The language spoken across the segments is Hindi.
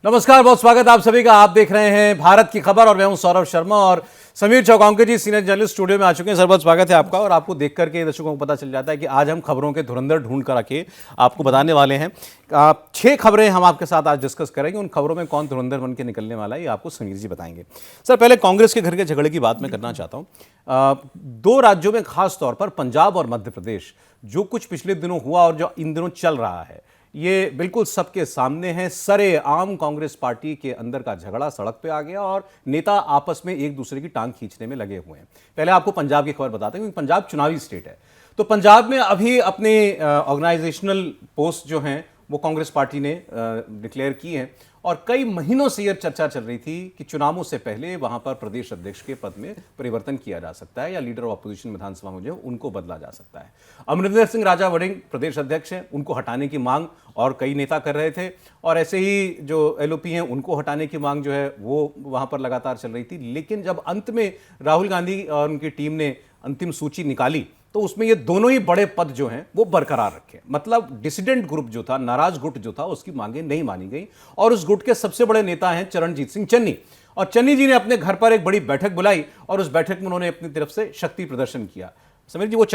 नमस्कार, बहुत स्वागत आप सभी का। आप देख रहे हैं भारत की खबर और मैं हूं सौरभ शर्मा और समीर चौकांके जी सीनियर जर्नलिस्ट स्टूडियो में आ चुके हैं। सर, बहुत स्वागत है आपका। और आपको देख करके दर्शकों को पता चल जाता है कि आज हम खबरों के धुरंधर ढूंढ कर आके आपको बताने वाले हैं। 6 खबरें हम आपके साथ आज डिस्कस करेंगे। उन खबरों में कौन धुरंधर बन के निकलने वाला है ये आपको समीर जी बताएंगे। सर, पहले कांग्रेस के घर के झगड़े की बात मैं करना चाहता हूँ। 2 राज्यों में खास तौर पर पंजाब और मध्य प्रदेश, जो कुछ पिछले दिनों हुआ और जो इन दिनों चल रहा है, ये बिल्कुल सबके सामने है। सरेआम कांग्रेस पार्टी के अंदर का झगड़ा सड़क पे आ गया और नेता आपस में एक दूसरे की टांग खींचने में लगे हुए हैं। पहले आपको पंजाब की खबर बताते हैं, क्योंकि पंजाब चुनावी स्टेट है। तो पंजाब में अभी अपने ऑर्गेनाइजेशनल पोस्ट जो हैं वो कांग्रेस पार्टी ने डिक्लेयर की हैं और कई महीनों से यह चर्चा चल रही थी कि चुनावों से पहले वहां पर प्रदेश अध्यक्ष के पद में परिवर्तन किया जा सकता है या लीडर ऑफ अपोजिशन विधानसभा में जो उनको बदला जा सकता है। अमरिंदर सिंह राजा वड़िंग प्रदेश अध्यक्ष हैं, उनको हटाने की मांग और कई नेता कर रहे थे और ऐसे ही जो एलओपी हैं उनको हटाने की मांग जो है वो वहां पर लगातार चल रही थी। लेकिन जब अंत में राहुल गांधी और उनकी टीम ने अंतिम सूची निकाली तो उसमें ये दोनों ही बड़े पद जो हैं वो बरकरार रखे। मतलब डिसिडेंट ग्रुप जो था, नाराज गुट जो था, उसकी मांगें नहीं मानी गई और उस गुट के सबसे बड़े नेता हैं चरणजीत सिंह चन्नी। और चन्नी जी ने अपने घर पर एक बड़ी बैठक बुलाई और उस बैठक में उन्होंने अपनी तरफ से शक्ति प्रदर्शन किया। समीर जी, वो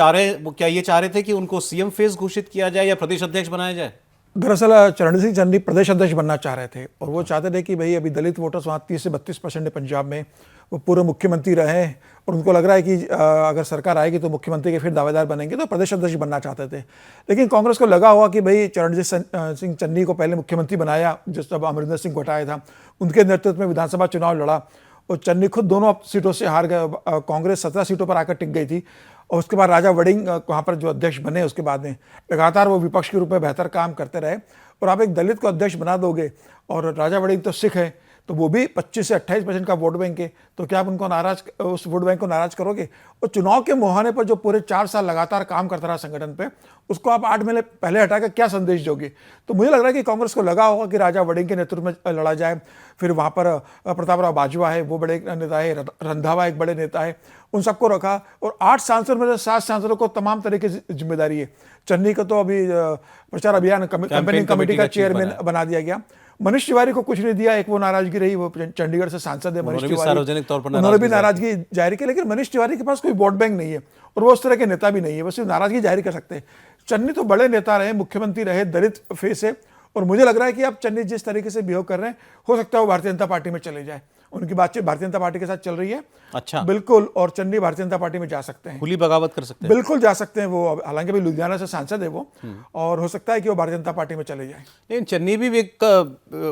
क्या ये चाह रहे थे कि उनको सीएम फेस घोषित किया जाए या प्रदेश अध्यक्ष बनाया जाए? दरअसल चरणजीत सिंह चन्नी प्रदेश अध्यक्ष बनना चाह रहे थे और वो चाहते थे कि भाई अभी दलित वोटर्स वहाँ 30 से 32% है पंजाब में, वो पूर्व मुख्यमंत्री रहे हैं और उनको लग रहा है कि अगर सरकार आएगी तो मुख्यमंत्री के फिर दावेदार बनेंगे, तो प्रदेश अध्यक्ष बनना चाहते थे। लेकिन कांग्रेस को लगा हुआ कि भाई चरणजीत सिंह चन्नी को पहले मुख्यमंत्री बनाया जब अमरिंदर सिंह को हटाया था, उनके नेतृत्व में विधानसभा चुनाव लड़ा और चन्नी खुद दोनों सीटों से हार गए। कांग्रेस 17 सीटों पर आकर टिक गई थी और उसके बाद राजा वड़िंग वहाँ पर जो अध्यक्ष बने, उसके बाद में लगातार वो विपक्ष के रूप में बेहतर काम करते रहे। और आप एक दलित को अध्यक्ष बना दोगे और राजा वड़िंग तो सिख है, तो वो भी 25 से 28% का वोट बैंक है, तो क्या आप उनको उस वोट बैंक को नाराज करोगे? और चुनाव के मुहाने पर जो पूरे 4 साल लगातार काम करता रहा संगठन पे, उसको आप 8 महीने पहले हटाकर क्या संदेश दोगे? तो मुझे लग रहा है कि कांग्रेस को लगा होगा कि राजा वड़िंग के नेतृत्व में लड़ा जाए। फिर वहाँ पर प्रताप राव बाजवा है, वो बड़े नेता है, रंधावा एक बड़े नेता है, उन सबको रखा और 8 सांसद में से 7 सांसदों को तमाम तरीके की जिम्मेदारी है। चन्नी को तो अभी प्रचार अभियान कैंपेनिंग कमेटी का चेयरमैन बना दिया गया। मनीष तिवारी को कुछ नहीं दिया, एक वो नाराजगी रही, वो चंडीगढ़ से सांसद है मनीष तिवारी, सार्वजनिक तौर पर उन्होंने भी नाराजगी जाहिर की। लेकिन मनीष तिवारी के पास कोई वोट बैंक नहीं है और वो उस तरह के नेता भी नहीं है, बस नाराजगी जाहिर कर सकते हैं। चन्नी तो बड़े नेता रहे, मुख्यमंत्री रहे, दलित फेस है और मुझे लग रहा है कि अब चन्नी जिस तरीके से बिहेव कर रहे हैं, हो सकता है वो भारतीय जनता पार्टी में चले जाए। उनकी बातचीत भारतीय जनता पार्टी के साथ चल रही है। अच्छा, बिल्कुल। और चन्नी भारतीय जनता पार्टी में जा सकते हैं, खुली बगावत कर सकते हैं, बिल्कुल जा सकते हैं वो। हालांकि अभी लुधियाना से सांसद है वो, और हो सकता है कि वो भारतीय जनता पार्टी में चले जाए। लेकिन चन्नी भी एक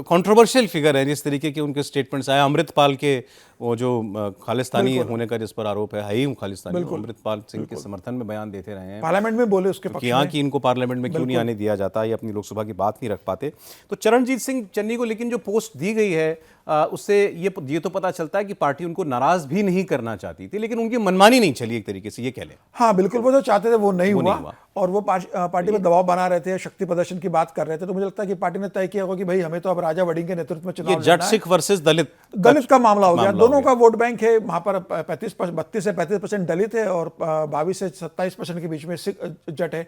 कंट्रोवर्शियल फिगर है, जिस तरीके के उनके स्टेटमेंट्स आए। अमृतपाल के वो जो खालिस्तानी होने का जिस पर आरोप है, ही खालिस्तानी, अमृतपाल सिंह के समर्थन में बयान देते रहे हैं, पार्लियामेंट में बोले उसके पक्ष में यहाँ की इनको पार्लियामेंट में क्यों नहीं आने दिया जाता, ये अपनी लोकसभा की बात नहीं रख पाते। तो चरणजीत सिंह चन्नी को लेकिन जो पोस्ट दी गई है उससे ये तो पता चलता है कि पार्टी उनको नाराज भी नहीं करना चाहती थी, लेकिन उनकी मनमानी नहीं चली एक तरीके से, ये कह लें। हाँ बिल्कुल, वो जो चाहते थे वो नहीं हुआ और वो पार्टी में दबाव बना रहे थे, शक्ति प्रदर्शन की बात कर रहे थे। तो मुझे लगता है कि पार्टी ने तय किया होगा कि भाई हमें तो अब राजा वड़िंग के नेतृत्व में चुनाव जट सिख वर्सेस दलित का मामला हो गया। दोनों का वोट बैंक है वहां पर, 32 से 35% दलित है और 22 से 27% के बीच में सिख जट है।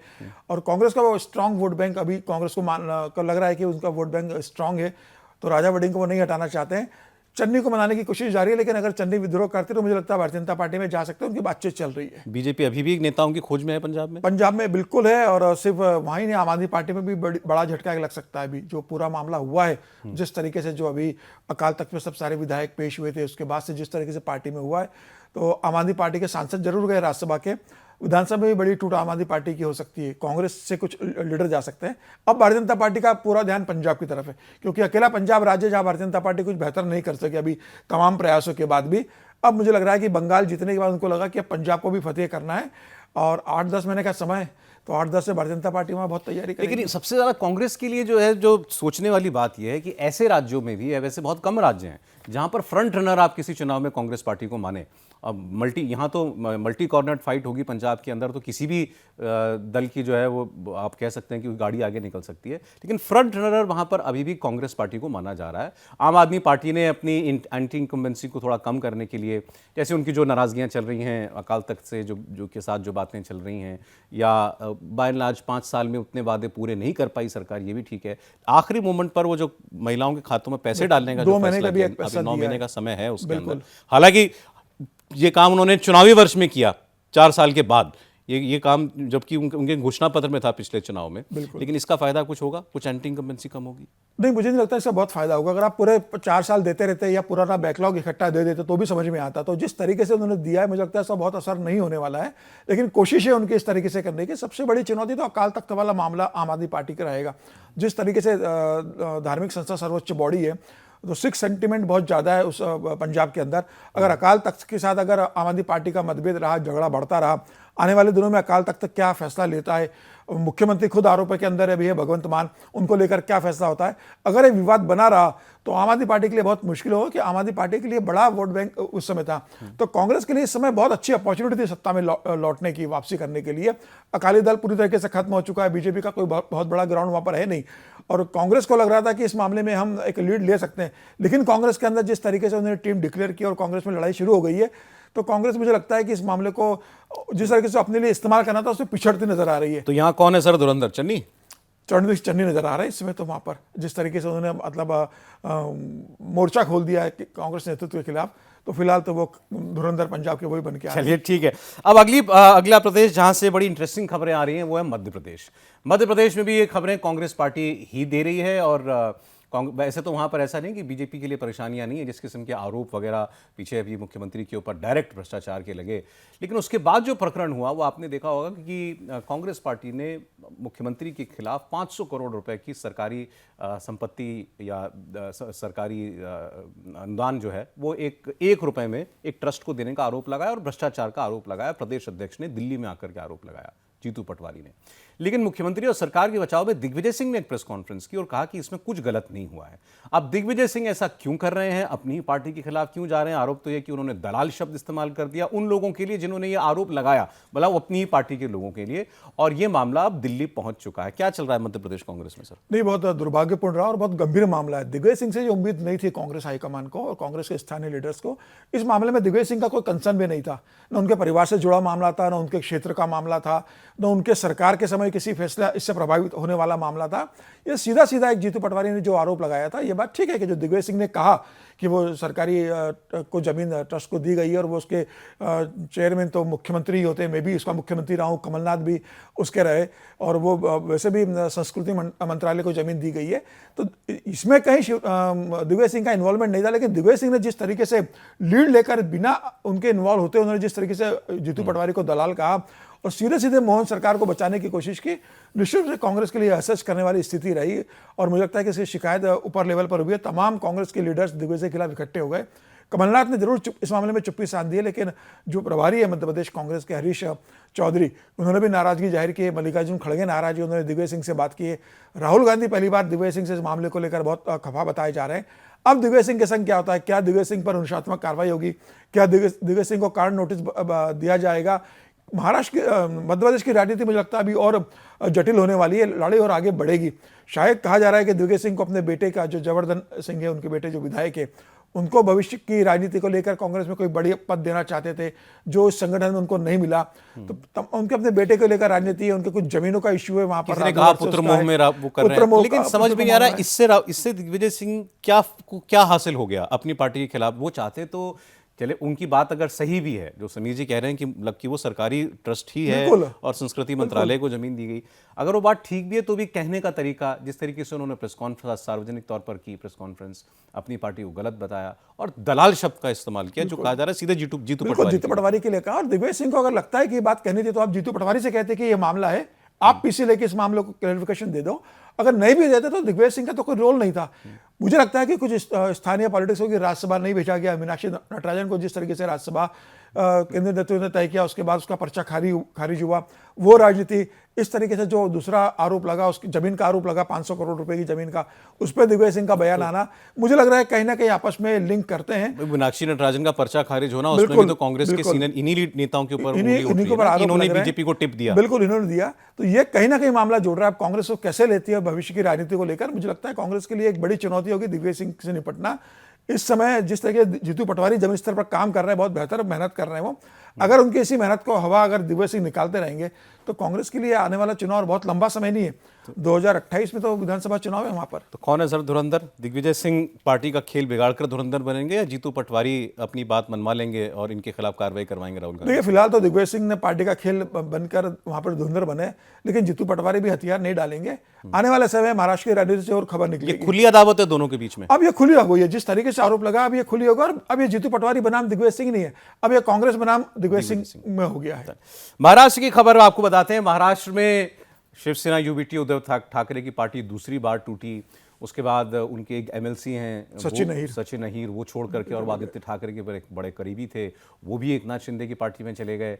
और कांग्रेस का वो स्ट्रांग वोट बैंक, अभी कांग्रेस को लग रहा है कि उनका वोट बैंक स्ट्रांग है, तो राजा वड़िंग को वो नहीं हटाना चाहते हैं। चन्नी को मनाने की कोशिश जारी है, लेकिन अगर चन्नी विद्रोह करते तो मुझे लगता है भारतीय जनता पार्टी में जा सकते हैं, उनकी बातचीत चल रही है। बीजेपी अभी भी नेताओं की खोज में है पंजाब में बिल्कुल है। और सिर्फ वहीं नहीं, आम आदमी पार्टी में भी बड़ा झटका लग सकता है। अभी जो पूरा मामला हुआ है, जिस तरीके से जो अभी अकाल तख्त में सब सारे विधायक पेश हुए थे, उसके बाद से जिस तरीके से पार्टी में हुआ है, तो आम आदमी पार्टी के सांसद जरूर गए राज्यसभा के, विधानसभा में भी बड़ी टूट आम आदमी पार्टी की हो सकती है। कांग्रेस से कुछ लीडर जा सकते हैं। अब भारतीय जनता पार्टी का पूरा ध्यान पंजाब की तरफ है, क्योंकि अकेला पंजाब राज्य जहां भारतीय जनता पार्टी कुछ बेहतर नहीं कर सके अभी तमाम प्रयासों के बाद भी। अब मुझे लग रहा है कि बंगाल जीतने के बाद उनको लगा कि अब पंजाब को भी फतेह करना है और 8-10 महीने का समय, तो 8-10 से भारतीय जनता पार्टी वहाँ बहुत तैयारी करेगी। लेकिन सबसे ज़्यादा कांग्रेस के लिए जो है, जो सोचने वाली बात यह है कि ऐसे राज्यों में भी है, वैसे बहुत कम राज्य हैं जहाँ पर फ्रंट रनर आप किसी चुनाव में कांग्रेस पार्टी को माने। अब यहाँ तो मल्टी कॉर्नर फाइट होगी पंजाब के अंदर, तो किसी भी दल की जो है वो आप कह सकते हैं कि गाड़ी आगे निकल सकती है, लेकिन फ्रंट रनर वहाँ पर अभी भी कांग्रेस पार्टी को माना जा रहा है। आम आदमी पार्टी ने अपनी एंटी इनकम्बेंसी को थोड़ा कम करने के लिए, जैसे उनकी जो नाराज़गियाँ चल रही हैं अकाल तख्त से जो के साथ जो बातें चल रही हैं, या बाय एंड लार्ज 5 साल में उतने वादे पूरे नहीं कर पाई सरकार, ये भी ठीक है। आखिरी मोमेंट पर वो जो महिलाओं के खातों में पैसे डालने का 2 जो महीने फैसला का भी किया, एक पैसा अभी 9 दिया महीने है। का समय है उसके अंदर। हालांकि ये काम उन्होंने चुनावी वर्ष में किया, 4 साल के बाद ये काम, जबकि उनके घोषणा पत्र में था पिछले चुनाव में। लेकिन इसका फायदा कुछ होगा, कुछ एंटी इनकम्बेंसी कम होगी? नहीं, मुझे नहीं लगता इसका बहुत फायदा होगा। अगर आप पूरे 4 साल देते रहते या पुराना बैकलॉग इकट्ठा दे देते तो भी समझ में आता। तो जिस तरीके से उन्होंने दिया है, मुझे लगता है इसका बहुत असर नहीं होने वाला है। लेकिन कोशिश है उनकी इस तरीके से करने की। सबसे बड़ी चुनौती तो अकाल तख्त वाला मामला आम आदमी पार्टी का रहेगा। जिस तरीके से धार्मिक संस्था सर्वोच्च बॉडी है, तो सिख सेंटिमेंट बहुत ज़्यादा है उस पंजाब के अंदर। अगर अकाल तख्त के साथ अगर आम आदमी पार्टी का मतभेद रहा, झगड़ा बढ़ता रहा, आने वाले दिनों में अकाल तख्त क्या फैसला लेता है, मुख्यमंत्री खुद आरोप के अंदर है भी है भगवंत मान, उनको लेकर क्या फैसला होता है, अगर ये विवाद बना रहा तो आम आदमी पार्टी के लिए बहुत मुश्किल होगा। कि आम आदमी पार्टी के लिए बड़ा वोट बैंक उस समय था। तो कांग्रेस के लिए इस समय बहुत अच्छी अपॉर्चुनिटी थी सत्ता में लौटने की, वापसी करने के लिए। अकाली दल पूरी तरीके से खत्म हो चुका है, बीजेपी का कोई बहुत बड़ा ग्राउंड वहां पर है नहीं, और कांग्रेस को लग रहा था कि इस मामले में हम एक लीड ले सकते हैं। लेकिन कांग्रेस के अंदर जिस तरीके से उन्होंने टीम डिक्लेयर की और कांग्रेस में लड़ाई शुरू हो गई है, तो कांग्रेस मुझे लगता है कि इस मामले को जिस तरीके से अपने लिए इस्तेमाल करना था उससे पिछड़ती नजर आ रही है। तो यहाँ कौन है सर धुरंधर? चन्नी चन्नी नजर आ रहा है इस समय तो वहां पर, जिस तरीके से उन्होंने मतलब मोर्चा खोल दिया है कि कांग्रेस नेतृत्व के खिलाफ। तो फिलहाल तो वो धुरंधर पंजाब के वही बन के आ रहे हैं। चलिए ठीक है। अब अगला प्रदेश जहां से बड़ी इंटरेस्टिंग खबरें आ रही हैं वो है मध्य प्रदेश। मध्य प्रदेश में भी ये खबरें कांग्रेस पार्टी ही दे रही है, और वैसे तो वहां पर ऐसा नहीं कि बीजेपी के लिए परेशानियां नहीं है, जिस किस्म के आरोप वगैरह पीछे अभी मुख्यमंत्री के ऊपर डायरेक्ट भ्रष्टाचार के लगे। लेकिन उसके बाद जो प्रकरण हुआ वो आपने देखा होगा कि कांग्रेस पार्टी ने मुख्यमंत्री के खिलाफ 500 करोड़ रुपए की सरकारी संपत्ति या सरकारी अनुदान जो है वो एक रुपए में एक ट्रस्ट को देने का आरोप लगाया और भ्रष्टाचार का आरोप लगाया। प्रदेश अध्यक्ष ने दिल्ली में आकर के आरोप लगाया, जीतू पटवारी ने। लेकिन मुख्यमंत्री और सरकार के बचाव में दिग्विजय सिंह ने एक प्रेस कॉन्फ्रेंस की और कहा कि इसमें कुछ गलत नहीं हुआ है। अब दिग्विजय सिंह ऐसा क्यों कर रहे हैं, अपनी ही पार्टी के खिलाफ क्यों जा रहे हैं? आरोप तो यह कि उन्होंने दलाल शब्द इस्तेमाल कर दिया उन लोगों के लिए जिन्होंने यह आरोप लगाया, भला वो अपनी ही पार्टी के लोगों के लिए, और यह मामला अब दिल्ली पहुंच चुका है। क्या चल रहा है मध्य प्रदेश कांग्रेस में सर? नहीं, बहुत दुर्भाग्यपूर्ण रहा और बहुत गंभीर मामला है। दिग्विजय सिंह से जो उम्मीद नहीं थी कांग्रेस हाईकमान को और कांग्रेस के स्थानीय लीडर्स को, इस मामले में दिग्विजय सिंह का कोई कंसर्न भी नहीं था। न उनके परिवार से जुड़ा मामला था, न उनके क्षेत्र का मामला था, न उनके सरकार के समय किसी फैसला इससे प्रभावित होने वाला मामला था। ये सीधा सीधा एक जीतू पटवारी ने जो आरोप लगाया था, ये बात ठीक है कि जो दिग्विजय सिंह ने कहा कि वो सरकारी को जमीन ट्रस्ट को दी गई है और वो उसके चेयरमैन तो मुख्यमंत्री ही होते हैं, मैं भी उसका मुख्यमंत्री रहा हूँ, कमलनाथ भी उसके रहे, और वो वैसे भी संस्कृति मंत्रालय को जमीन दी गई है। तो इसमें कहीं दिग्विजय सिंह का इन्वॉल्वमेंट नहीं था। लेकिन दिग्विजय सिंह ने जिस तरीके से लीड लेकर बिना उनके इन्वॉल्व होते उन्होंने जिस तरीके से जीतू पटवारी को दलाल कहा और सीधे सीधे मोहन सरकार को बचाने की कोशिश की, निश्चित रूप से कांग्रेस के लिए असहज करने वाली स्थिति रही। और मुझे लगता है कि इसकी शिकायत ऊपर लेवल पर हुई है। तमाम कांग्रेस के लीडर्स दिग्विजय के खिलाफ इकट्ठे हो गए। कमलनाथ ने जरूर इस मामले में चुप्पी साध दी है, लेकिन जो प्रभारी है मध्य प्रदेश कांग्रेस के हरीश चौधरी, उन्होंने भी नाराजगी जाहिर की है। मल्लिकार्जुन खड़गे नाराज है, उन्होंने दिग्विजय सिंह से बात की है। राहुल गांधी पहली बार दिग्विजय सिंह से इस मामले को लेकर बहुत खफा बताए जा रहे हैं। अब दिग्विजय सिंह के संग क्या होता है? क्या दिग्विजय सिंह पर अनुशासनात्मक कार्रवाई होगी? क्या दिग्विजय सिंह को कारण नोटिस दिया जाएगा? महाराष्ट्र मध्य प्रदेश की राजनीति मुझे लगता है अभी और जटिल होने वाली है, लड़ाई और आगे बढ़ेगी। शायद कहा जा रहा है कि दिग्विजय सिंह को अपने बेटे का, जो जयवर्धन सिंह है उनके बेटे जो विधायक है, उनको भविष्य की राजनीति को लेकर कांग्रेस में कोई बड़ी पद देना चाहते थे, जो इस संगठन में उनको नहीं मिला। तो उनके अपने बेटे को लेकर राजनीति है, उनके कुछ जमीनों का इश्यू है वहां पर। पुत्र मोह में वो कर रहे हैं, लेकिन समझ में नहीं आ रहा इससे दिग्विजय सिंह क्या हासिल हो गया अपनी पार्टी के खिलाफ? वो चाहते तो चले, उनकी बात अगर सही भी है जो समीर जी कह रहे हैं कि लबकि वो सरकारी ट्रस्ट ही है और संस्कृति मंत्रालय को जमीन दी गई, अगर वो बात ठीक भी है तो भी कहने का तरीका, जिस तरीके से उन्होंने प्रेस कॉन्फ्रेंस सार्वजनिक तौर पर की, प्रेस कॉन्फ्रेंस, अपनी पार्टी को गलत बताया और दलाल शब्द का इस्तेमाल किया, जो कहा जा रहा है सीधे जीतू पटवारी के लिए कहा। और दिग्विजय सिंह को अगर लगता है कि ये बात कहनी थी तो आप जीतू पटवारी से कहते कि ये मामला है, आप पीछे लेके इस मामले को क्लैरिफिकेशन दे दो। अगर नहीं भी देते तो दिग्विजय सिंह का तो कोई रोल नहीं था। मुझे लगता है कि कुछ स्थानीय पॉलिटिक्स होगी, राज्यसभा नहीं भेजा गया। मीनाक्षी नटराजन को जिस तरीके से राज्यसभा केंद्रीय नेतृत्व ने तय किया, उसके बाद उसका पर्चा खारिज हुआ, वो राजनीति। इस तरीके से जो दूसरा आरोप लगा, उसकी जमीन का आरोप लगा 500 करोड़ रुपए की जमीन का, उस पर दिग्विजय सिंह का बयान आना, मुझे लग रहा है कहीं ना कहीं आपस में लिंक करते हैं। मीनाक्षी नटराजन का पर्चा खारिज होना, उसमें भी तो कांग्रेस के सीनियर इन्हीं नेताओं के ऊपर इन्होंने बीजेपी को टिप दिया। बिल्कुल, इन्होंने दिया। तो ये कहीं ना कहीं मामला जोड़ रहा है। कांग्रेस को कैसे लेती है भविष्य की राजनीति को लेकर, मुझे लगता है कांग्रेस के लिए एक बड़ी चुनौती होगी दिग्विजय सिंह से निपटना। इस समय जिस तरह के जीतू पटवारी जमीन स्तर पर काम कर रहे हैं, बहुत बेहतर मेहनत कर रहे हैं वो। अगर उनकी इसी मेहनत को हवा अगर दिग्विजय सिंह निकालते रहेंगे तो कांग्रेस के लिए आने वाला चुनाव और बहुत लंबा समय नहीं है। 2028 में तो विधानसभा चुनाव है वहां पर। तो कौन है सर धुरंधर? दिग्विजय सिंह पार्टी का खेल बिगाड़कर धुरंधर बनेंगे या जीतू पटवारी अपनी बात मनवा लेंगे और इनके खिलाफ कार्रवाई करवाएंगे राहुल गांधी? देखिए, फिलहाल तो दिग्विजय सिंह ने पार्टी का खेल बनकर वहां पर धुरंधर बने, लेकिन जीतू पटवारी भी हथियार नहीं डालेंगे। आने वाले समय में महाराष्ट्र की राजनीति से और खबर ये निकलेगी। खुली अदावत है दोनों के बीच में। अब ये खुली हो गई है, जिस तरीके से आरोप लगा अब ये खुली होगा। और अब ये जीतू पटवारी बनाम दिग्विजय सिंह नहीं है, अब ये कांग्रेस बनाम दिग्विजय सिंह में हो गया है। महाराष्ट्र की खबर आपको बताते हैं। महाराष्ट्र में शिवसेना यूबीटी उद्धव ठाकरे की पार्टी दूसरी बार टूटी। उसके बाद उनके एक एमएलसी हैं सचिन अहीर, वो छोड़ करके, और आदित्य ठाकरे के बड़े करीबी थे, वो भी एकनाथ शिंदे की पार्टी में चले गए।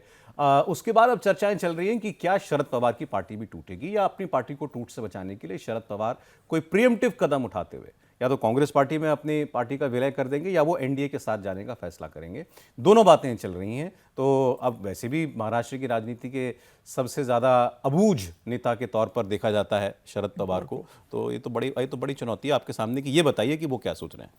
उसके बाद अब चर्चाएं चल रही हैं कि क्या शरद पवार की पार्टी भी टूटेगी, या अपनी पार्टी को टूट से बचाने के लिए शरद पवार कोई प्रिएम्प्टिव कदम उठाते हुए या तो कांग्रेस पार्टी में अपनी पार्टी का विलय कर देंगे या वो एनडीए के साथ जाने का फैसला करेंगे। दोनों बातें चल रही हैं। तो अब वैसे भी महाराष्ट्र की राजनीति के सबसे ज़्यादा अबूझ नेता के तौर पर देखा जाता है शरद पवार को। तो ये तो बड़ी चुनौती है आपके सामने कि ये बताइए कि वो क्या सोच रहे हैं।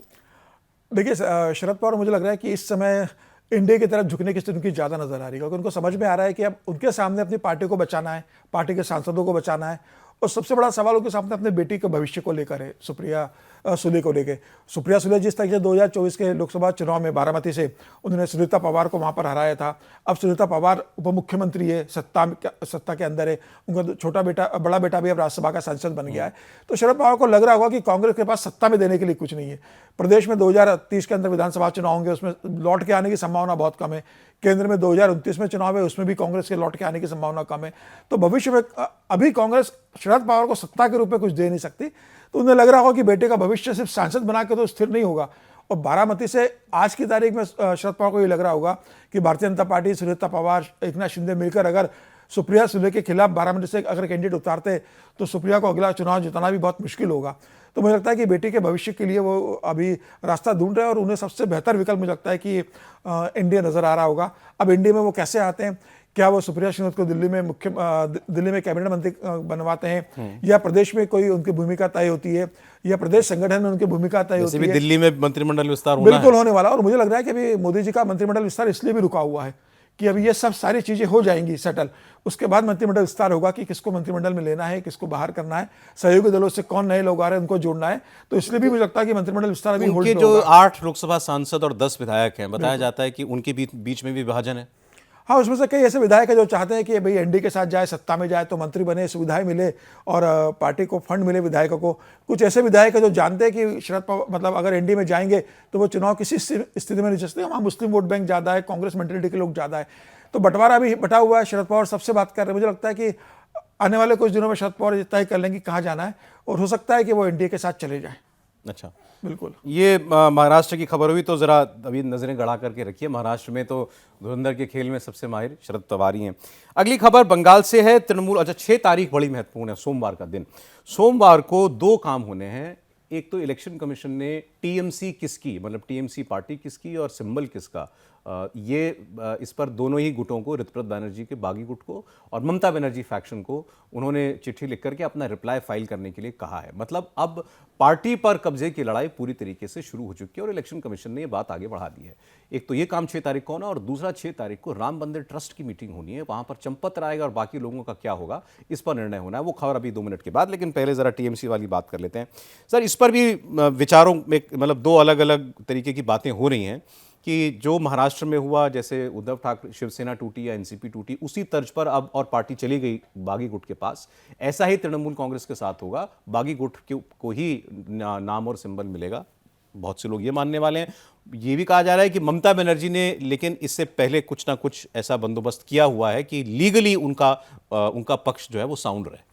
देखिए, शरद पवार मुझे लग रहा है कि इस समय इंडिया की तरफ झुकने की स्थिति उनकी ज़्यादा नजर आ रही है, क्योंकि उनको समझ में आ रहा है कि अब उनके सामने अपनी पार्टी को बचाना है, पार्टी के सांसदों को बचाना है, और सबसे बड़ा सवाल उनके सामने अपने बेटी के भविष्य को लेकर है, सुप्रिया सुले को लेकर। सुप्रिया सुले जिस तरीके से 2024 के लोकसभा चुनाव में बारामती से उन्होंने सुनीता पवार को वहां पर हराया था, अब सुनीता पवार उप मुख्यमंत्री है, सत्ता के अंदर है, उनका बड़ा बेटा भी अब राज्यसभा का सांसद बन गया है। तो शरद पवार को लग रहा होगा कि कांग्रेस के पास सत्ता में देने के लिए कुछ नहीं है। प्रदेश में 2030 के अंदर विधानसभा चुनाव होंगे, उसमें लौट के आने की संभावना बहुत कम है। केंद्र में 2029 में चुनाव है, उसमें भी कांग्रेस के लौट के आने की संभावना कम है। तो भविष्य में अभी कांग्रेस शरद पवार को सत्ता के रूप में कुछ दे नहीं सकती। तो उन्हें लग रहा होगा कि बेटे का भविष्य सिर्फ सांसद बना के तो स्थिर नहीं होगा। और बारामती से आज की तारीख में शरद पवार को ये लग रहा होगा कि भारतीय जनता पार्टी, सुनीता पवार, एकनाथ शिंदे मिलकर अगर सुप्रिया सुले के खिलाफ बारामती से अगर कैंडिडेट उतारते तो सुप्रिया को अगला चुनाव जिताना भी बहुत मुश्किल होगा। तो मुझे लगता है कि बेटी के भविष्य के लिए वो अभी रास्ता ढूंढ रहे हैं, और उन्हें सबसे बेहतर विकल्प मुझे लगता है कि एनडीए नजर आ रहा होगा। अब एनडीए में वो कैसे आते हैं, क्या वो सुप्रिया सुले को दिल्ली में कैबिनेट मंत्री बनवाते हैं, या प्रदेश में कोई उनकी भूमिका तय होती है, या प्रदेश संगठन में उनकी भूमिका तय होती है। दिल्ली में मंत्रिमंडल विस्तार होना बिल्कुल होने वाला। और मुझे लग रहा है कि अभी मोदी जी का मंत्रिमंडल विस्तार इसलिए भी रुका हुआ है कि अभी ये सब सारी चीजें हो जाएंगी सेटल, उसके बाद मंत्रिमंडल विस्तार होगा कि किसको मंत्रिमंडल में लेना है, किसको बाहर करना है, सहयोगी दलों से कौन नए लोग आ रहे हैं उनको जोड़ना है। तो इसलिए भी मुझे लगता है कि मंत्रिमंडल विस्तार अभी उनके जो 8 लोकसभा सांसद और 10 विधायक हैं, बताया जाता है कि उनके बीच में भी विभाजन है। हाँ, उसमें से कई ऐसे विधायक हैं जो चाहते हैं कि भाई एनडीए के साथ जाए, सत्ता में जाए तो मंत्री बने, सुविधाएं मिले और पार्टी को फंड मिले विधायकों को। कुछ ऐसे विधायक हैं जो जानते हैं कि शरद पवार मतलब अगर एनडीए में जाएंगे तो वो चुनाव किसी स्थिति में नहीं जीतते। वहाँ मुस्लिम वोट बैंक ज़्यादा है, कांग्रेस मेंटेलिटी के लोग ज़्यादा है, तो बंटवारा भी बटा हुआ है। शरद पवार सबसे बात कर रहे हैं। मुझे लगता है कि आने वाले कुछ दिनों में शरद पवार तय कर लेंगे कहाँ जाना है, और हो सकता है कि वो एनडीए के साथ चले जाएं। अच्छा, बिल्कुल। ये महाराष्ट्र की खबर हुई तो जरा अभी नजरें गड़ा करके रखिए। महाराष्ट्र में तो धुरंधर के खेल में सबसे माहिर शरद पवार ही हैं। अगली खबर बंगाल से है। तृणमूल, अच्छा 6 तारीख बड़ी महत्वपूर्ण है, सोमवार का दिन। सोमवार को 2 काम होने हैं। एक तो इलेक्शन कमीशन ने टीएमसी किसकी, मतलब टीएमसी पार्टी किसकी और सिंबल किसका, इस पर दोनों ही गुटों को, ऋतुव्रत बैनर्जी के बागी गुट को और ममता बनर्जी फैक्शन को, उन्होंने चिट्ठी लिख करके अपना रिप्लाई फाइल करने के लिए कहा है। मतलब अब पार्टी पर कब्जे की लड़ाई पूरी तरीके से शुरू हो चुकी है और इलेक्शन कमीशन ने ये बात आगे बढ़ा दी है। एक तो ये काम 6 तारीख को होना, और दूसरा 6 तारीख को राम मंदिर ट्रस्ट की मीटिंग होनी है। वहां पर चंपत राय और बाकी लोगों का क्या होगा, इस पर निर्णय होना है। वो खबर अभी 2 मिनट के बाद, लेकिन पहले जरा टीएमसी वाली बात कर लेते हैं। सर, इस पर भी विचारों में मतलब 2 अलग अलग तरीके की बातें हो रही हैं कि जो महाराष्ट्र में हुआ, जैसे उद्धव ठाकरे शिवसेना टूटी या एनसीपी टूटी, उसी तर्ज पर अब और पार्टी चली गई बागी गुट के पास। ऐसा ही तृणमूल कांग्रेस के साथ होगा, बागी गुट को ही नाम और सिंबल मिलेगा। बहुत से लोग ये मानने वाले हैं। ये भी कहा जा रहा है कि ममता बनर्जी ने लेकिन इससे पहले कुछ ना कुछ ऐसा बंदोबस्त किया हुआ है कि लीगली उनका पक्ष जो है वो साउंड रहे।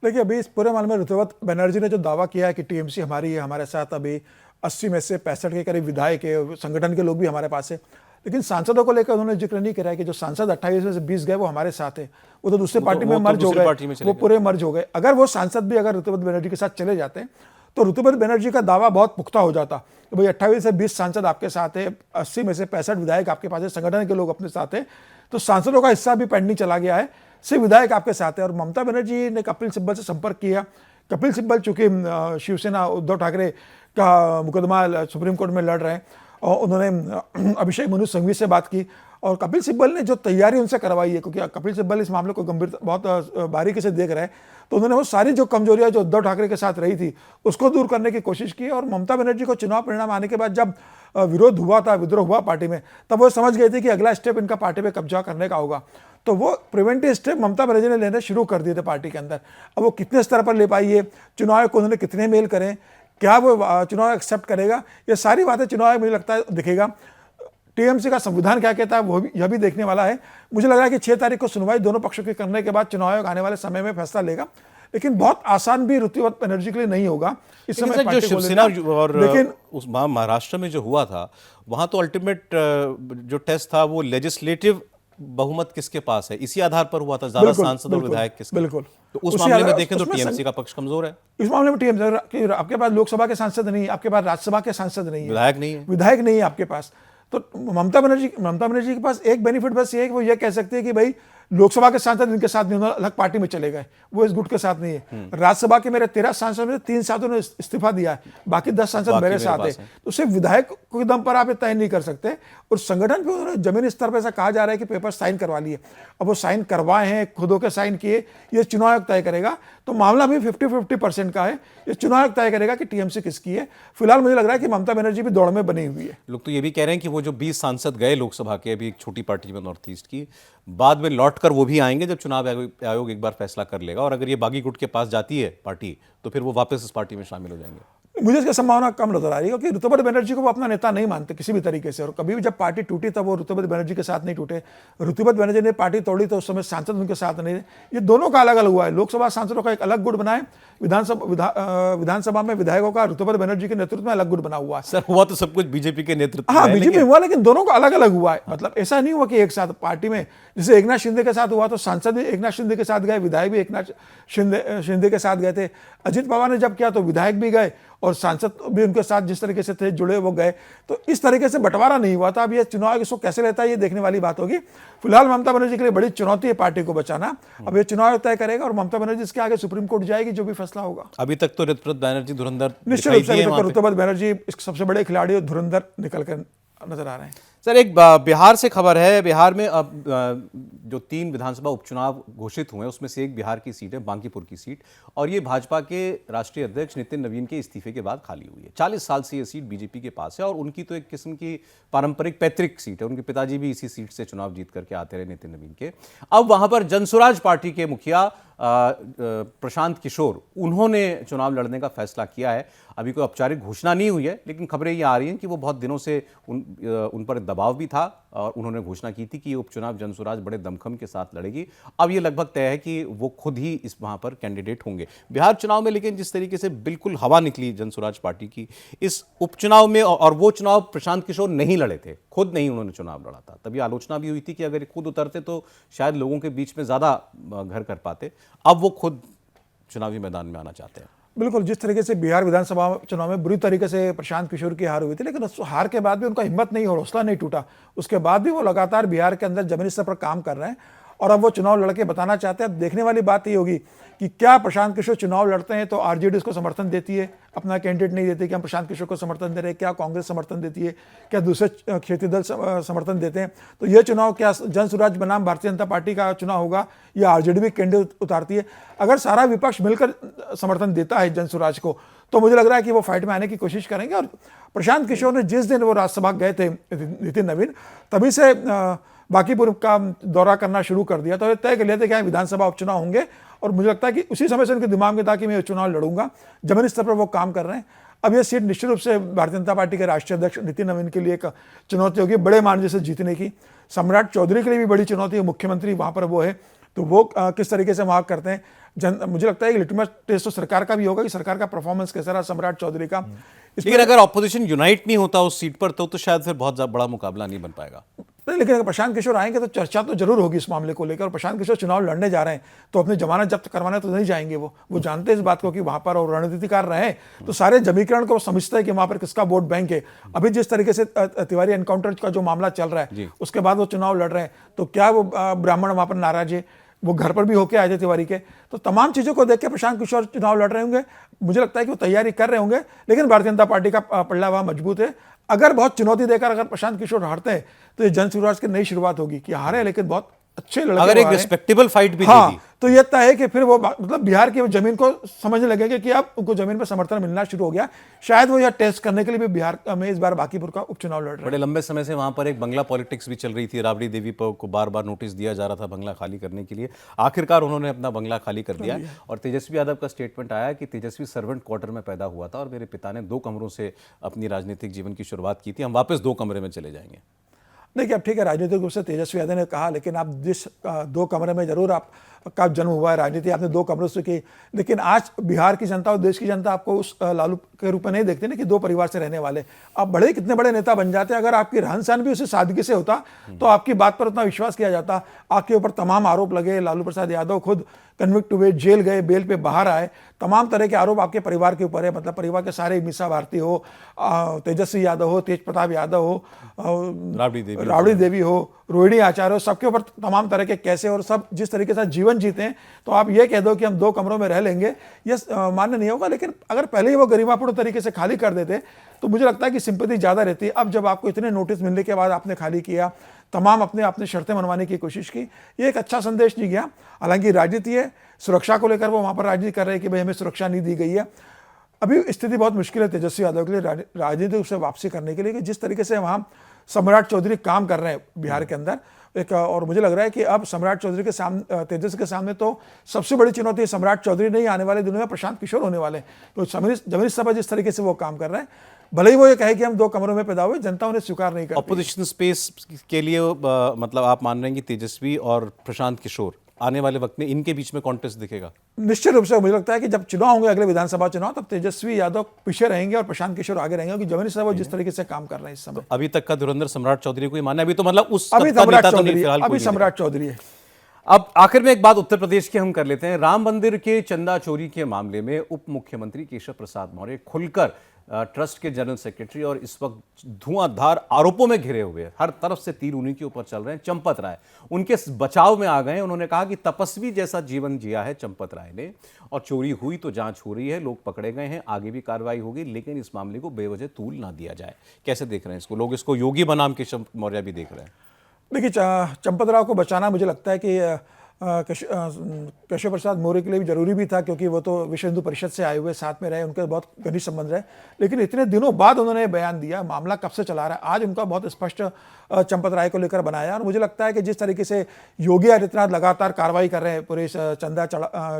देखिए, अभी इस पूरे मामले में ऋतुव्रत बनर्जी ने जो दावा किया है कि टीएमसी हमारी है, हमारे साथ अभी 80 में से 65 के करीब विधायक है, संगठन के लोग भी हमारे पास है, लेकिन सांसदों को लेकर उन्होंने जिक्र नहीं करा है कि जो सांसद 28 में से 20 गए वो हमारे साथ है, वो तो दूसरे पार्टी में मर्ज हो गए, वो पूरे मर्ज हो गए। अगर वो सांसद भी अगर ऋतुव्रत बनर्जी के साथ चले जाते हैं तो ऋतुव्रत बनर्जी का दावा बहुत पुख्ता हो जाता कि भाई 28 से 20 सांसद आपके साथ है, 80 में से 65 विधायक आपके पास है, संगठन के लोग अपने साथ है, तो सांसदों का हिस्सा भी पेंडिंग चला गया है, सिर्फ विधायक आपके साथ है। और ममता बनर्जी ने कपिल सिब्बल से संपर्क किया। कपिल सिब्बल चूंकि शिवसेना उद्धव ठाकरे का मुकदमा सुप्रीम कोर्ट में लड़ रहे हैं, और उन्होंने अभिषेक मनु सिंघवी से बात की और कपिल सिब्बल ने जो तैयारी उनसे करवाई है, क्योंकि कपिल सिब्बल इस मामले को गंभीर बहुत बारीकी से देख रहे हैं, तो उन्होंने वो सारी जो कमजोरियां जो उद्धव ठाकरे के साथ रही थी उसको दूर करने की कोशिश की। और ममता बनर्जी को चुनाव परिणाम आने के बाद जब विरोध हुआ था, विद्रोह हुआ पार्टी में, तब वो समझ गए थे कि अगला स्टेप इनका पार्टी पे कब्जा करने का होगा। तो वो प्रिवेंटिव स्टेप ममता बनर्जी ने लेने शुरू कर दिए थे पार्टी के अंदर। अब वो कितने स्तर पर ले पाई है, चुनाव आयोग को उन्होंने कितने मेल करें, क्या वो चुनाव एक्सेप्ट करेगा, ये सारी बातें चुनाव आयोग मुझे लगता है दिखेगा। टीएमसी का संविधान क्या कहता है वो भी यह भी देखने वाला है। मुझे लग रहा है कि 6 तारीख को सुनवाई दोनों पक्षों की करने के बाद चुनाव आयोग आने वाले समय में फैसला लेगा, लेकिन बहुत आसान भी ऋतुवत बनर्जी के लिए नहीं होगा इस समय। जो शिवसेना और लेकिन उस महाराष्ट्र में जो हुआ था, वहां तो अल्टीमेट जो टेस्ट था वो लेजिस्लेटिव बहुमत किसके पास है, इसी आधार पर हुआ था, ज्यादा सांसद और विधायक किसके। बिल्कुल, तो उस मामले में देखें तो टीएमसी का पक्ष कमजोर है। इस मामले में टीएमसी, आपके पास लोकसभा के सांसद नहीं, आपके पास राज्यसभा के सांसद नहीं है, विधायक नहीं है आपके पास। तो ममता बनर्जी के पास एक बेनिफिट बस ये है कि वो ये कह सकते हैं कि भाई लोकसभा के सांसद इनके साथ नहीं, उन्होंने अलग पार्टी में चले गए, वो इस गुट के साथ नहीं है। राज्यसभा के मेरे 13 सांसद में 3 सांसदों ने इस्तीफा दिया है, बाकी 10 सांसद मेरे साथ है। तो सिर्फ विधायक के दम पर आप ये तय नहीं कर सकते। और संगठन पे उन्होंने जमीनी स्तर पर ऐसा कहा जा रहा है कि पेपर साइन करवा लिए, अब वो साइन करवाए हैं, खुद होकर साइन किए, ये चुनाव आयोग तय करेगा। तो मामला भी 50-50% का है, ये चुनाव आयोग तय करेगा कि टीएमसी किसकी है। फिलहाल मुझे लग रहा है कि ममता बनर्जी भी दौड़ में बनी हुई है। लोग तो ये भी कह रहे हैं कि वो जो 20 सांसद गए लोकसभा के, अभी एक छोटी पार्टी में नॉर्थ ईस्ट की, बाद में लौट कर वो भी आएंगे जब चुनाव आयोग एक बार फैसला कर लेगा। और अगर ये बागी गुट के पास जाती है पार्टी, तो फिर वो वापस इस पार्टी में शामिल हो जाएंगे। मुझे इसकी संभावना कम नजर आ रही है, क्योंकि ऋतुपति बनर्जी को वो अपना नेता नहीं मानते किसी भी तरीके से। और कभी भी जब पार्टी टूटी तब वो ऋतुपति बनर्जी के साथ नहीं टूटे। ऋतुपति बनर्जी ने पार्टी तोड़ी तो उस समय सांसद उनके साथ नहीं। ये दोनों का अलग अलग हुआ है। लोकसभा सांसदों का एक अलग गुट बनाए, विधानसभा में विधायकों का ऋतुपति बनर्जी के नेतृत्व में अलग गुट बना हुआ है। सर, हुआ तो सब कुछ बीजेपी के नेतृत्व में, हाँ बीजेपी हुआ, लेकिन दोनों का अलग अलग हुआ है। मतलब ऐसा नहीं हुआ कि एक साथ पार्टी में, जैसे एकनाथ शिंदे के साथ हुआ तो सांसद भी एकनाथ शिंदे के साथ गए, विधायक भी एकनाथ शिंदे के साथ गए थे। अजित पवार ने जब किया तो विधायक भी गए और सांसद भी उनके साथ जिस तरीके से थे जुड़े वो गए। तो इस तरीके से बंटवारा नहीं हुआ था। अब ये चुनाव आयोग इसको कैसे लेता है ये देखने वाली बात होगी। फिलहाल ममता बनर्जी के लिए बड़ी चुनौती है पार्टी को बचाना। अब ये चुनाव आयोग तय करेगा और ममता बनर्जी इसके आगे सुप्रीम कोर्ट जाएगी, जो भी फैसला होगा। अभी तक तो ऋतुपति बनर्जी धुरंधर निश्चित रूप से ऋतुपति बनर्जी सबसे बड़े खिलाड़ी और धुरंधर निकल कर नजर आ रहे हैं। सर, एक बिहार से खबर है। बिहार में अब जो 3 विधानसभा उपचुनाव घोषित हुए हैं उसमें से एक बिहार की सीट है, बांकीपुर की सीट, और ये भाजपा के राष्ट्रीय अध्यक्ष नितिन नवीन के इस्तीफे के बाद खाली हुई है। 40 साल से ये सीट बीजेपी के पास है और उनकी तो एक किस्म की पारंपरिक पैतृक सीट है। उनके पिताजी भी इसी सीट से चुनाव जीत करके आते रहे, नितिन नवीन के। अब वहां पर जनसुराज पार्टी के मुखिया प्रशांत किशोर, उन्होंने चुनाव लड़ने का फैसला किया है। अभी कोई औपचारिक घोषणा नहीं हुई है, लेकिन खबरें ये आ रही हैं कि वो बहुत दिनों से उन पर दबाव भी था और उन्होंने घोषणा की थी कि ये उपचुनाव जनसुराज बड़े दमखम के साथ लड़ेगी। अब ये लगभग तय है कि वो खुद ही इस वहां पर कैंडिडेट होंगे बिहार चुनाव में। लेकिन जिस तरीके से बिल्कुल हवा निकली जनसुराज पार्टी की इस उपचुनाव में, और वो चुनाव प्रशांत किशोर नहीं लड़े थे, खुद नहीं उन्होंने चुनाव लड़ा था। तभी आलोचना भी हुई थी कि अगर खुद उतरते तो शायद लोगों के बीच में ज्यादा घर कर पाते। अब वो खुद चुनावी मैदान में आना चाहते हैं। बिल्कुल, जिस तरीके से बिहार विधानसभा चुनाव में बुरी तरीके से प्रशांत किशोर की हार हुई थी, लेकिन उस हार के बाद भी उनका हिम्मत नहीं और हौसला नहीं टूटा। उसके बाद भी वो लगातार बिहार के अंदर जमीनी स्तर पर काम कर रहे हैं और अब वो चुनाव लड़के बताना चाहते हैं। अब देखने वाली बात ये होगी कि क्या प्रशांत किशोर चुनाव लड़ते हैं तो आरजेडी उसको समर्थन देती है, अपना कैंडिडेट नहीं देती कि हम प्रशांत किशोर को समर्थन दे रहे हैं, क्या कांग्रेस समर्थन देती है, क्या दूसरे क्षेत्रीय दल समर्थन देते हैं। तो ये चुनाव क्या जनसुराज बनाम भारतीय जनता पार्टी का चुनाव होगा या आरजेडी भी कैंडिडेट उतारती है। अगर सारा विपक्ष मिलकर समर्थन देता है जनसुराज को तो मुझे लग रहा है कि वो फाइट में आने की कोशिश करेंगे। और प्रशांत किशोर ने जिस दिन वो राज्यसभा गए थे नितिन नवीन, तभी से बांकीपुर का दौरा करना शुरू कर दिया। तो तय कर लिया था कि विधानसभा उपचुनाव होंगे और मुझे लगता है कि उसी समय से उनके दिमाग में था कि मैं चुनाव लड़ूंगा। जमीनी स्तर पर वो काम कर रहे हैं। अब ये सीट निश्चित रूप से भारतीय जनता पार्टी के राष्ट्रीय अध्यक्ष नितिन नवीन के लिए एक चुनौती होगी बड़े मार्जिन से जीतने की। सम्राट चौधरी के लिए भी बड़ी चुनौती है, मुख्यमंत्री वहां पर वो है, तो वो किस तरीके से वहां करते हैं। मुझे लगता है कि लिटमस टेस्ट तो सरकार का भी होगा कि सरकार का परफॉर्मेंस कैसा रहा सम्राट चौधरी का। लेकिन अगर ऑपोजिशन यूनाइट नहीं होता उस सीट पर तो शायद फिर बहुत बड़ा मुकाबला नहीं बन पाएगा। नहीं, लेकिन अगर प्रशांत किशोर आएंगे तो चर्चा तो जरूर होगी इस मामले को लेकर। और प्रशांत किशोर चुनाव लड़ने जा रहे हैं तो अपनी जमानत जब्त करवाने तो नहीं जाएंगे। वो जानते हैं इस बात को कि वहां पर और रणनीतिकार रहे तो सारे जमीकरण को समझते हैं कि वहां पर किसका वोट बैंक है। अभी जिस तरीके से तिवारी एनकाउंटर का जो मामला चल रहा है उसके बाद वो चुनाव लड़ रहे हैं तो क्या वो ब्राह्मण वहां पर नाराज है। वो घर पर भी होके अजय तिवारी के, तो तमाम चीज़ों को देख के प्रशांत किशोर चुनाव लड़ रहे होंगे। मुझे लगता है कि वो तैयारी कर रहे होंगे, लेकिन भारतीय जनता पार्टी का पल्ला वहाँ मजबूत है। अगर बहुत चुनौती देकर अगर प्रशांत किशोर हारते हैं तो ये जन स्वराज की नई शुरुआत होगी कि हारे लेकिन बहुत अच्छे लड़के अगर एक हारे। रिस्पेक्टेबल फाइट भी हाँ, देगी तो ये तय है कि फिर वो मतलब बिहार की जमीन को समझने लगेंगे कि अब उनको जमीन पर समर्थन मिलना शुरू हो गया। शायद वो यह टेस्ट करने के लिए भी बिहार में इस बार बांकीपुर का उपचुनाव लड़ रहे हैं। बड़े लंबे समय से वहां पर एक बंगला पॉलिटिक्स भी चल रही थी। राबड़ी देवी को बार बार नोटिस दिया जा रहा था बंगला खाली करने के लिए। आखिरकार उन्होंने अपना बंगला खाली कर दिया और तेजस्वी यादव का स्टेटमेंट आया कि तेजस्वी सर्वेंट क्वार्टर में पैदा हुआ था और मेरे पिता ने 2 कमरों से अपनी राजनीतिक जीवन की शुरुआत की थी, हम वापस 2 कमरे में चले जाएंगे। देखिए अब ठीक है, राजनीतिक रूप से तेजस्वी यादव ने कहा, लेकिन आप जिस 2 कमरे में जरूर आपका जन्म हुआ है, राजनीति आपने 2 कमरों से की, लेकिन आज बिहार की जनता और देश की जनता आपको उस लालू के रूप में नहीं देखती ना कि 2 परिवार से रहने वाले। आप बड़े कितने बड़े नेता बन जाते हैं, अगर आपकी रहन सहन भी उसी सादगी से होता तो आपकी बात पर उतना विश्वास किया जाता। आपके ऊपर तमाम आरोप लगे, लालू प्रसाद यादव खुद कन्विक्ट हुए, जेल गए, बेल पे बाहर आए, तमाम तरह के आरोप आपके परिवार के ऊपर है। मतलब परिवार के सारे, मीसा भारती हो, तेजस्वी यादव हो, तेज प्रताप यादव हो, राबड़ी देवी हो, रोहिणी आचार्य हो, सबके ऊपर तमाम तरह के कैसे और सब जिस तरीके से जीवन जीते हैं, तो आप ये कह दो कि हम 2 कमरों में रह लेंगे, ये मान्य नहीं होगा। लेकिन अगर पहले ही वो गरिमापूर्ण तरीके से खाली कर देते तो मुझे लगता है कि सिंपैथी ज़्यादा रहती है। अब जब आपको इतने नोटिस मिलने के बाद आपने खाली किया, तमाम अपने शर्तें मनवाने की कोशिश की, ये एक अच्छा संदेश नहीं गया। हालांकि राजनीति है, सुरक्षा को लेकर वो वहाँ पर राजनीति कर रहे हैं कि भाई हमें सुरक्षा नहीं दी गई है। अभी स्थिति बहुत मुश्किल है तेजस्वी यादव के लिए राजनीतिक रूप से वापसी करने के लिए, कि जिस तरीके से वहाँ सम्राट चौधरी काम कर रहे हैं बिहार के अंदर एक, और मुझे लग रहा है कि अब सम्राट चौधरी के सामने, तेजस्वी के सामने तो सबसे बड़ी चुनौती सम्राट चौधरी नहीं, आने वाले दिनों में प्रशांत किशोर होने वाले। तो जमीनी सभा जिस तरीके से वो काम कर रहे हैं, भले ही वो ये कहे कि हम 2 कमरों में पैदा हुए, जनता उन्हें स्वीकार नहीं करती। ऑपोजिशन स्पेस के लिए मतलब आप मान रहे हैं कि तेजस्वी और प्रशांत किशोर आने वाले वक्त में इनके बीच में कॉन्टेस्ट दिखेगा? निश्चित रूप से मुझे लगता है कि जब चुनाव होंगे, अगले विधानसभा चुनाव, तब तेजस्वी यादव पीछे रहेंगे और प्रशांत किशोर आगे रहेंगे, क्योंकि जमीनी सभा जिस तरीके से काम कर रहे हैं इस समय। अभी तक का धुरंधर सम्राट चौधरी को ही मानना है, अभी तो मतलब उस अभी नेता सम्राट तो नहीं, चौधरी, फिलहाल अभी कोई नहीं सम्राट चौधरी है। अब आखिर में एक बात उत्तर प्रदेश की हम कर लेते हैं। राम मंदिर के चंदा चोरी के मामले में उप मुख्यमंत्री केशव प्रसाद मौर्य खुलकर ट्रस्ट के जनरल सेक्रेटरी और इस वक्त धुआंधार आरोपों में घिरे हुए हैं, हर तरफ से तीर उन्हीं के ऊपर चल रहे हैं। चंपत राय उनके बचाव में आ गए। उन्होंने कहा कि तपस्वी जैसा जीवन जिया है चंपत राय ने, और चोरी हुई तो जांच हो रही है, लोग पकड़े गए हैं, आगे भी कार्रवाई होगी, लेकिन इस मामले को बेवजह तूल ना दिया जाए। कैसे देख रहे हैं इसको? लोग इसको योगी बनाम केशव मौर्य भी देख रहे हैं। देखिए, चंपत राव को बचाना मुझे लगता है कि केशव प्रसाद मौर्य के लिए भी जरूरी भी था, क्योंकि वो तो विश्व हिंदू परिषद से आए हुए, साथ में रहे, उनके बहुत घनिष्ठ संबंध रहे। लेकिन इतने दिनों बाद उन्होंने बयान दिया, मामला कब से चला रहा है, आज उनका बहुत स्पष्ट चंपत राय को लेकर बनाया। और मुझे लगता है कि जिस तरीके से योगी आदित्यनाथ लगातार कार्रवाई कर रहे हैं पूरे चंदा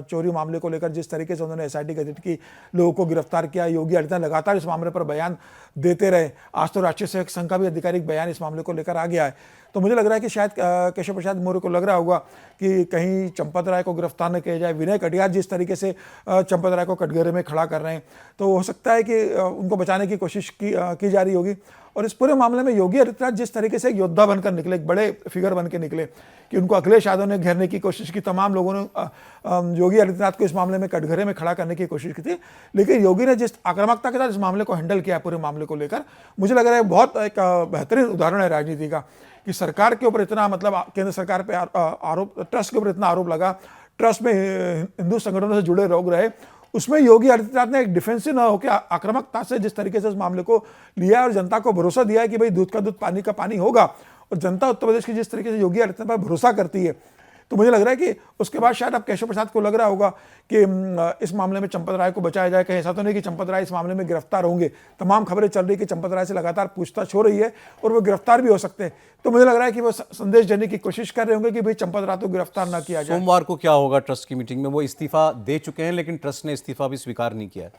चोरी मामले को लेकर, जिस तरीके से उन्होंने SIT गठित की, लोगों को गिरफ्तार किया, योगी आदित्यनाथ लगातार इस मामले पर बयान देते रहे। आज तो राष्ट्रीय सेवक संघ का भी आधिकारिक बयान इस मामले को लेकर आ गया है। तो मुझे लग रहा है कि शायद केशव प्रसाद मौर्य को लग रहा होगा कि कहीं चंपत राय को गिरफ्तार न किया जाए। विनय कटियार जिस तरीके से चंपत राय को कटघरे में खड़ा कर रहे हैं, तो हो सकता है कि उनको बचाने की कोशिश की जा रही होगी। और इस पूरे मामले में योगी आदित्यनाथ जिस तरीके से एक योद्धा बनकर निकले, एक बड़े फिगर बन के निकले, कि उनको अखिलेश यादव ने घेरने की कोशिश की, तमाम लोगों ने योगी आदित्यनाथ को इस मामले में कटघरे में खड़ा करने की कोशिश की थी, लेकिन योगी ने जिस आक्रामकता के साथ इस मामले को हैंडल किया, पूरे मामले को लेकर, मुझे लग रहा है बहुत एक बेहतरीन उदाहरण है राजनीति का, कि सरकार के ऊपर इतना, मतलब केंद्र सरकार पे आरोप, ट्रस्ट के ऊपर इतना आरोप लगा, ट्रस्ट में हिंदू संगठनों से जुड़े लोग रहे, उसमें योगी आदित्यनाथ ने एक डिफेंसिव न होकर आक्रामकता से जिस तरीके से इस मामले को लिया और जनता को भरोसा दिया है कि भाई दूध का दूध पानी का पानी होगा, और जनता उत्तर प्रदेश की जिस तरीके से योगी आदित्यनाथ पर भरोसा करती है, तो मुझे लग रहा है कि उसके बाद शायद अब केशव प्रसाद को लग रहा होगा कि इस मामले में चंपत राय को बचाया जाए। कहीं ऐसा तो नहीं कि चंपत राय इस मामले में गिरफ्तार होंगे। तमाम खबरें चल रही कि चंपत राय से लगातार पूछताछ हो रही है और वो गिरफ्तार भी हो सकते हैं। तो मुझे लग रहा है कि वो संदेश देने की कोशिश कर रहे होंगे कि भाई चंपत राय को गिरफ्तार ना किया जाए। सोमवार को क्या होगा ट्रस्ट की मीटिंग में? वो इस्तीफा दे चुके हैं, लेकिन ट्रस्ट ने इस्तीफा भी स्वीकार नहीं किया है।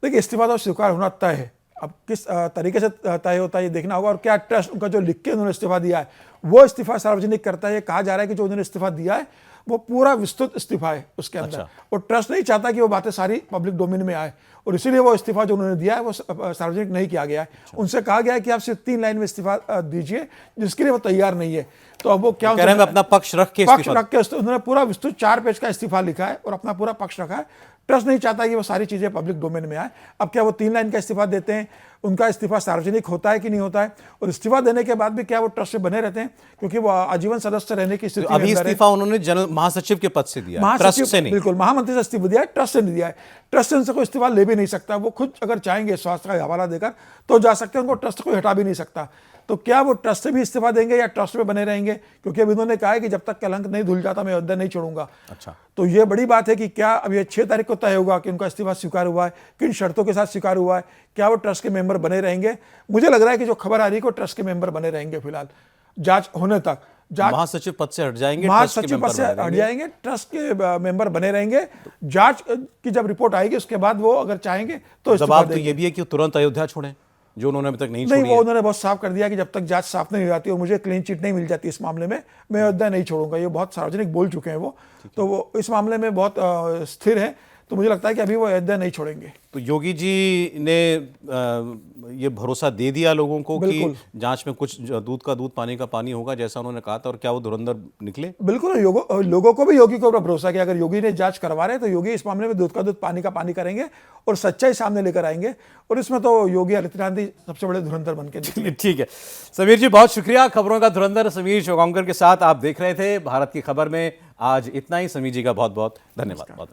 देखिए, इस्तीफा तो स्वीकार होना तय है, अब किस तरीके से तय होता है ये देखना होगा। और क्या ट्रस्ट उनका जो लिख के उन्होंने इस्तीफा दिया है वो इस्तीफा सार्वजनिक करता है? ये कहा जा रहा है कि जो उन्होंने इस्तीफा दिया है वो पूरा विस्तृत इस्तीफा है उसके अंदर। और ट्रस्ट नहीं चाहता कि वो बातें सारी पब्लिक डोमेन में आए, और इसीलिए वो इस्तीफा जो उन्होंने दिया है वो सार्वजनिक नहीं किया गया है। उनसे कहा गया है कि आप सिर्फ 3 लाइन में इस्तीफा दीजिए, जिसके लिए वो तैयार नहीं है। तो अब वो क्या कह रहे हैं, अपना पक्ष रख के उन्होंने पूरा विस्तृत 4 पेज का इस्तीफा लिखा है और अपना पूरा पक्ष रखा है। ट्रस्ट नहीं चाहता कि वो सारी चीजें पब्लिक डोमेन में आए। अब क्या वो 3 लाइन का इस्तीफा देते हैं, उनका इस्तीफा सार्वजनिक होता है कि नहीं होता है, और इस्तीफा देने के बाद भी क्या वो ट्रस्ट में बने रहते हैं, क्योंकि वो आजीवन सदस्य रहने की स्थिति में अभी अंदर है। इस्तीफा उन्होंने जनरल महासचिव के पद से दिया है, ट्रस्ट से नहीं। बिल्कुल, महामंत्री से इस्तीफा दिया है, ट्रस्ट से नहीं दिया है। ट्रस्ट से उनसे कोई इस्तीफा ले भी नहीं सकता, वो खुद अगर चाहेंगे स्वास्थ्य का हवाला देकर तो जा सकते हैं, उनको ट्रस्ट कोई हटा भी नहीं सकता। तो क्या वो ट्रस्ट से भी इस्तीफा देंगे या ट्रस्ट में बने रहेंगे, क्योंकि अब इन्होंने कहा है कि जब तक कलंक नहीं धुल जाता मैं अयोध्या नहीं छोड़ूंगा। अच्छा, तो ये बड़ी बात है कि क्या अब ये 6 तारीख को तय होगा कि उनका इस्तीफा स्वीकार हुआ है, किन शर्तों के साथ स्वीकार हुआ है, क्या वो ट्रस्ट के मेंबर बने रहेंगे। मुझे लग रहा है कि जो खबर आ रही है कि वो ट्रस्ट के मेंबर बने रहेंगे फिलहाल जांच होने तक। महासचिव पद से हट जाएंगे, महासचिव पद से हट जाएंगे, ट्रस्ट के मेंबर बने रहेंगे। जांच की जब रिपोर्ट आएगी उसके बाद वो अगर चाहेंगे तो इस्तीफा जवाब तो देंगे। ये भी है कि तुरंत अयोध्या छोड़ें, जो उन्होंने अभी तक नहीं नहीं, छोड़ी वो है। उन्होंने बहुत साफ कर दिया कि जब तक जांच साफ नहीं हो जाती और मुझे क्लीन चिट नहीं मिल जाती इस मामले में, मैं अयोध्या नहीं छोड़ूंगा। ये बहुत सार्वजनिक बोल चुके हैं वो, तो वो इस मामले में बहुत स्थिर है। तो मुझे लगता है कि अभी वो अयोध्या नहीं छोड़ेंगे। तो योगी जी ने ये भरोसा दे दिया लोगों को कि जांच में कुछ दूध का दूध पानी का पानी होगा, जैसा उन्होंने कहा था, और क्या वो धुरंधर निकले? बिल्कुल, लोगों को भी योगी के ऊपर भरोसा कि अगर योगी ने जांच करवा रहे हैं तो योगी इस मामले में दूध का दूध पानी का पानी करेंगे और सच्चाई सामने लेकर आएंगे। और इसमें तो योगी आदित्यनाथ सबसे बड़े धुरंधर बन के निकले। ठीक है समीर जी, बहुत शुक्रिया। खबरों का धुरंधर समीर चौगांवकर के साथ आप देख रहे थे भारत की खबर में। आज इतना ही। समीर जी का बहुत बहुत धन्यवाद।